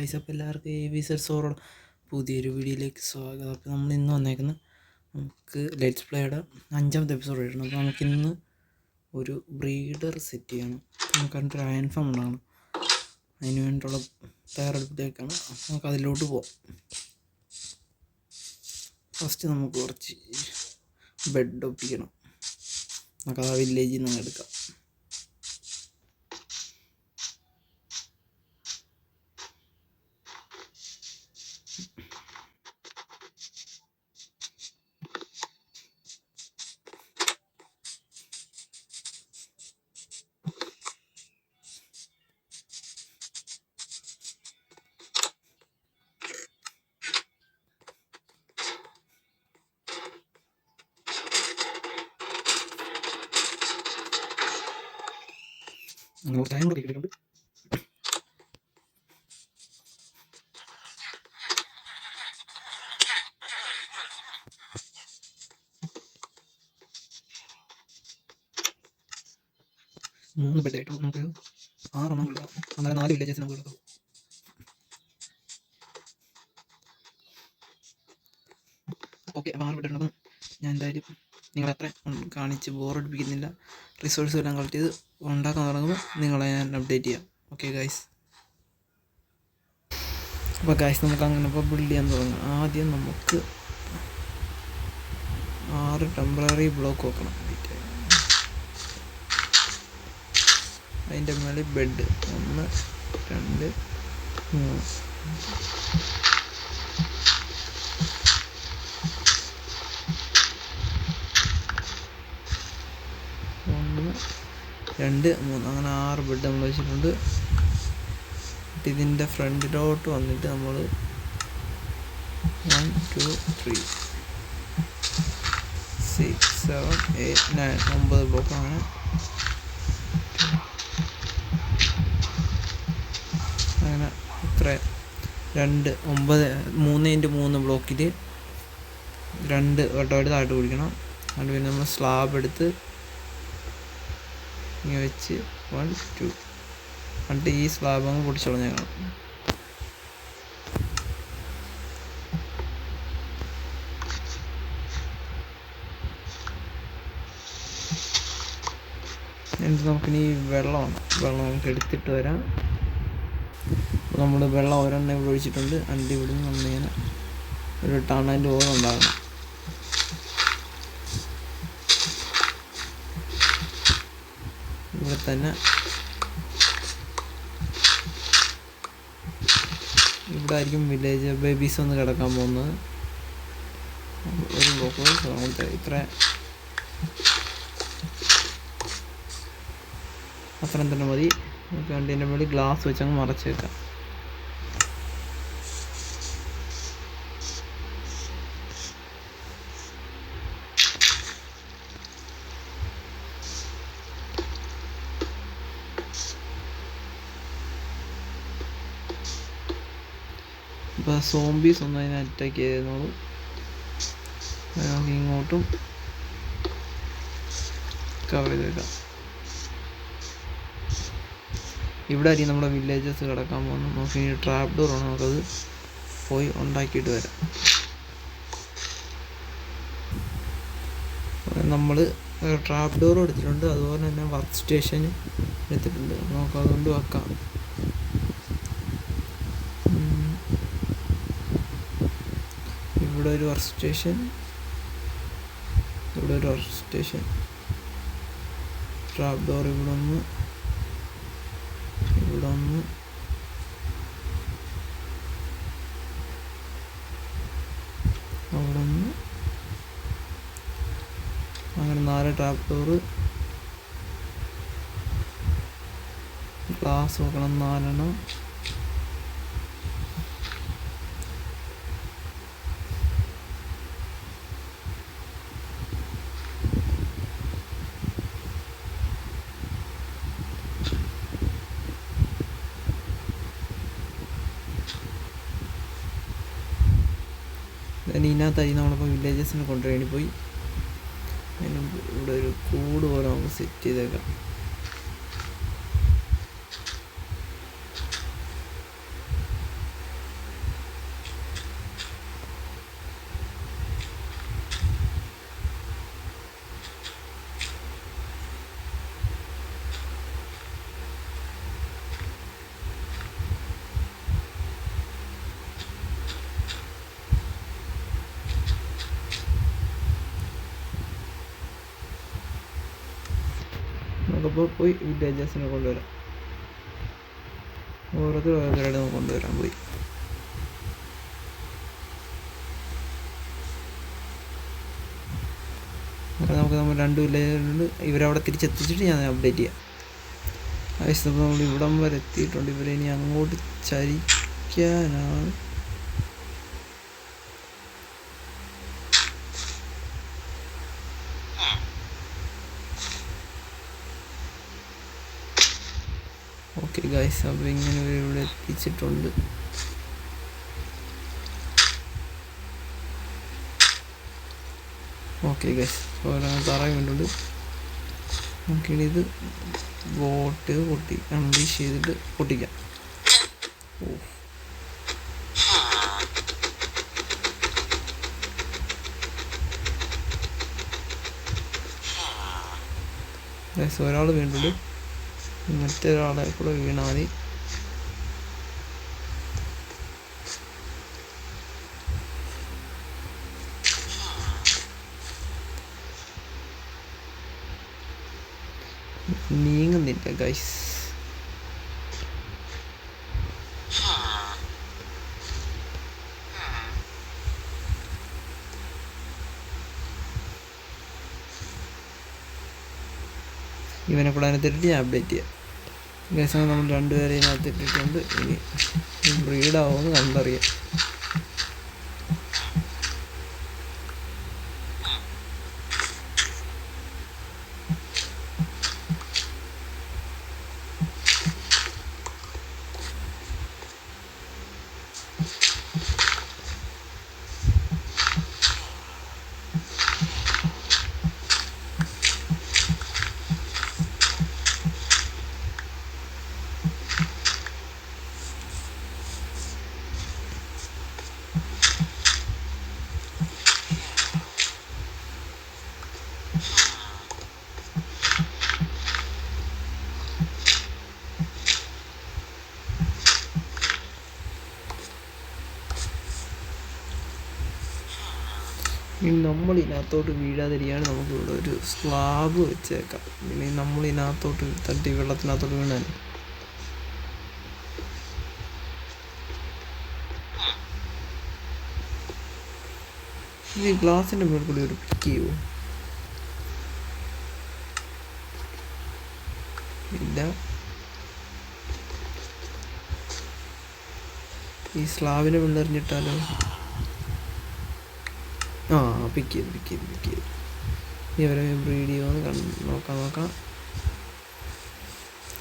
Guys, അപ്പോൾ എല്ലാവർക്കും AVZ പുതിയൊരു വീഡിയോയിലേക്ക് സ്വാഗതം. അപ്പോൾ നമ്മൾ ഇന്ന് വന്നേക്കുന്നത് നമുക്ക് ലെറ്റ്സ് പ്ലേയുടെ 5ാമത്തെ എപ്പിസോഡ് ഇടണം. അപ്പോൾ നമുക്കിന്ന് ഒരു ബ്രീഡർ സെറ്റ് ചെയ്യണം. നമുക്കതിൻ്റെ അയൺ ഫാം ഉണ്ടാകണം. അതിന് വേണ്ടിയിട്ടുള്ള തയ്യാറെടുപ്പിലേക്കാണ്. നമുക്ക് അതിലോട്ട് പോകാം. ഫസ്റ്റ് നമുക്ക് കുറച്ച് ബെഡ് ഒപ്പിക്കണം. നമുക്ക് ആ വില്ലേജിൽ നിന്ന് എടുക്കാം. ടൈം കൂടി കിട്ടിയിട്ടുണ്ട്. മൂന്ന് ബെഡായിട്ട് നമുക്ക് 6 എണ്ണം കൊടുക്കാം. അങ്ങനെ 4 വില്ലേജസ് നമുക്ക് കൊടുക്കാം. ഓക്കെ, 6 ബെഡ് ഉണ്ടെന്ന് ഞാൻ എന്തായാലും നിങ്ങളെത്ര കാണിച്ച് ബോറടിപ്പിക്കുന്നില്ല. റിസോഴ്സ് എല്ലാം കളക്ട് ചെയ്ത് ഉണ്ടാക്കാൻ തുടങ്ങുമ്പോൾ നിങ്ങളെ ഞാൻ അപ്ഡേറ്റ് ചെയ്യാം. Okay guys. അപ്പോൾ ഗൈസ്, നമുക്ക് അങ്ങനെ ഇപ്പോൾ ബിൽഡ് ചെയ്യാൻ തുടങ്ങാം. ആദ്യം നമുക്ക് 6 ടെമ്പററി ബ്ലോക്ക് വെക്കണം. അതിൻ്റെ മേളിൽ ബെഡ് 1 2 3. 1 2 3 അങ്ങനെ 6 ബെഡ് നമ്മൾ വെച്ചിട്ടുണ്ട്. ഇതിൻ്റെ ഫ്രണ്ടിലോട്ട് വന്നിട്ട് നമ്മൾ 1 2 3 6 7 8 9 9 ബ്ലോക്കാണ്. അങ്ങനെ ഇത്ര 2 9 3x3 ബ്ലോക്കിൽ 2 വട്ടമായിട്ട് താഴോട്ട് പിടിക്കണം. അതുകൊണ്ട് പിന്നെ നമ്മൾ സ്ലാബ് എടുത്ത് ഇങ്ങനെ വെച്ച് 1 2 എന്നിട്ട് ഈ സ്ലാബ് അങ്ങ് പൊടിച്ചു കളഞ്ഞേക്കണം. എന്നിട്ട് നമുക്കിനി വെള്ളം നമുക്ക് എടുത്തിട്ട് വരാം. നമ്മൾ വെള്ളം ഒരെണ്ണം ഇവിടെ ഒഴിച്ചിട്ടുണ്ട്. എന്നിട്ട് ഇവിടെ നിന്ന് നമ്മളിങ്ങനെ ഒരു ടണൽ ഓറുണ്ടാകണം. ഇവിടെ തന്നെ ഇവിടെ ആയിരിക്കും വില്ലേജ് ബേബീസ് ഒന്ന് കിടക്കാൻ പോകുന്നത്. ഒരു ബ്ലോക്ക് ഇത്ര അത്രയും തന്നെ മതി. നമുക്ക് വണ്ടീൻ്റെ മുകളിൽ ഗ്ലാസ് വെച്ചങ്ങ് മറച്ച് വെക്കാം. ഇപ്പോൾ സോംബീസ് ഒന്നും അതിനെ അറ്റാക്ക് ചെയ്തോളൂ. നമുക്ക് ഇങ്ങോട്ടും കവർ ചെയ്ത് വെക്കാം. ഇവിടെ ആയിരിക്കും നമ്മുടെ വില്ലേജസ് കിടക്കാൻ പോകുന്നത്. നമുക്ക് ഇനി ട്രാപ്പ് ഡോർ ആണ്, നമുക്കത് പോയി ഉണ്ടാക്കിയിട്ട് വരാം. നമ്മൾ ട്രാപ്പ് ഡോർ എടുത്തിട്ടുണ്ട്, അതുപോലെ തന്നെ വർക്ക് സ്റ്റേഷൻ എടുത്തിട്ടുണ്ട്. നമുക്ക് അതുകൊണ്ട് വെക്കാം. ഇവിടെ ഒരു വർക്ക് സ്റ്റേഷൻ, ഇവിടെ ഒരു വർക്ക് സ്റ്റേഷൻ. ട്രാപ്പ് ഡോർ ഇവിടെ ഒന്ന്, ഇവിടെ ഒന്ന്, അവിടെ ഒന്ന്. അങ്ങനെ 4 ട്രാപ്പ് ഡോറ്. ഗ്ലാസ് വെക്കണം 4 എണ്ണം. ഇതിനകത്തായി നമ്മളിപ്പോൾ വില്ലേജസിനെ കൊണ്ടുവരാൻ പോയി. അതിന് ഇവിടെ ഒരു കൂട് പോലെ നമുക്ക് സെറ്റ് ചെയ്തേക്കാം. നമുക്കിപ്പോൾ പോയി വില്ലേജേഴ്സിനെ കൊണ്ടുവരാം. ഓരോരുത്തരായിട്ട് നമുക്ക് കൊണ്ടുവരാൻ പോയി. നമുക്ക് നമ്മൾ 2 വില്ലേജുണ്ട്. ഇവരവിടെ തിരിച്ചെത്തിച്ചിട്ട് ഞാൻ അപ്ഡേറ്റ് ചെയ്യാം. അപ്പോൾ നമ്മൾ ഇവിടം വരെ എത്തിയിട്ടുണ്ട്. ഇവരെ ഇനി അങ്ങോട്ട് ചരിക്കാനാണ്. ഓക്കെ ഗൈസ്, അപ്പോൾ ഇങ്ങനെ ഇവിടെ എത്തിച്ചിട്ടുണ്ട്. ഓക്കെ ഗൈസ്, തറ വീണ്ടുണ്ട്. നമുക്കിനി ഇത് ബോട്ട് അൺലീഷ് ചെയ്തിട്ട് പൊട്ടിക്കാം. ഗൈസ്, ഒരാൾ വീണ്ടുണ്ട്. മറ്റൊരാളെ കൂടെ വീണാൽ മതി. നീങ്ങുന്നില്ല ഗൈസ്. ഇവനെ കൂടെ അതിനകത്തിട്ട് ഞാൻ അപ്ഡേറ്റ് ചെയ്യാം. ഗൈസ്, നമ്മൾ 2 പേരെ ഇതിനകത്തിട്ടിട്ടുണ്ട്. ഇനി ബ്രീഡാവുമെന്ന് കണ്ടറിയാം. ഇനി നമ്മൾ ഇതിനകത്തോട്ട് വീഴാതിരിക്കാൻ നമുക്കിവിടെ ഒരു സ്ലാബ് വെച്ചേക്കാം. ഇനി നമ്മൾ ഇതിനകത്തോട്ട് തട്ടി വെള്ളത്തിനകത്തോട്ട് വീണാൽ ഈ ഗ്ലാസിൻ്റെ മുകളിൽ കൂടി ഒരു പിക്ക് ചെയ്യുമോ? ഇല്ല. ഈ സ്ലാബിനെ വെള്ളെറിഞ്ഞിട്ടാലോ? ആ, പിക്ക് ചെയ്ത് ഇവരെ ബ്രീഡ് ചെയ്യുമെന്ന് നോക്കാം.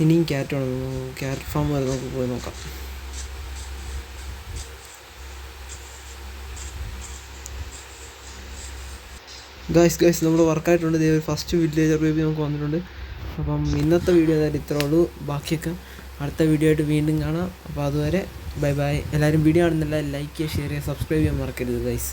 ഇനിയും ക്യാറ്റ് വേണം. ക്യാറ്റ് ഫാം വരെ നമുക്ക് പോയി നോക്കാം. ഗൈസ് നമ്മൾ വർക്കായിട്ടുണ്ട്. ഫസ്റ്റ് വില്ലേജർ ബേബി നമുക്ക് വന്നിട്ടുണ്ട്. അപ്പം ഇന്നത്തെ വീഡിയോ ഏതായാലും ഇത്രേ ഉള്ളൂ. ബാക്കിയൊക്കെ അടുത്ത വീഡിയോ ആയിട്ട് വീണ്ടും കാണാം. അപ്പോൾ അതുവരെ ബൈ. എല്ലാവരും വീഡിയോ കാണുന്നില്ല, ലൈക്ക് ചെയ്യുക, ഷെയർ ചെയ്യുക, സബ്സ്ക്രൈബ് ചെയ്യാൻ മറക്കരുത് ഗൈസ്.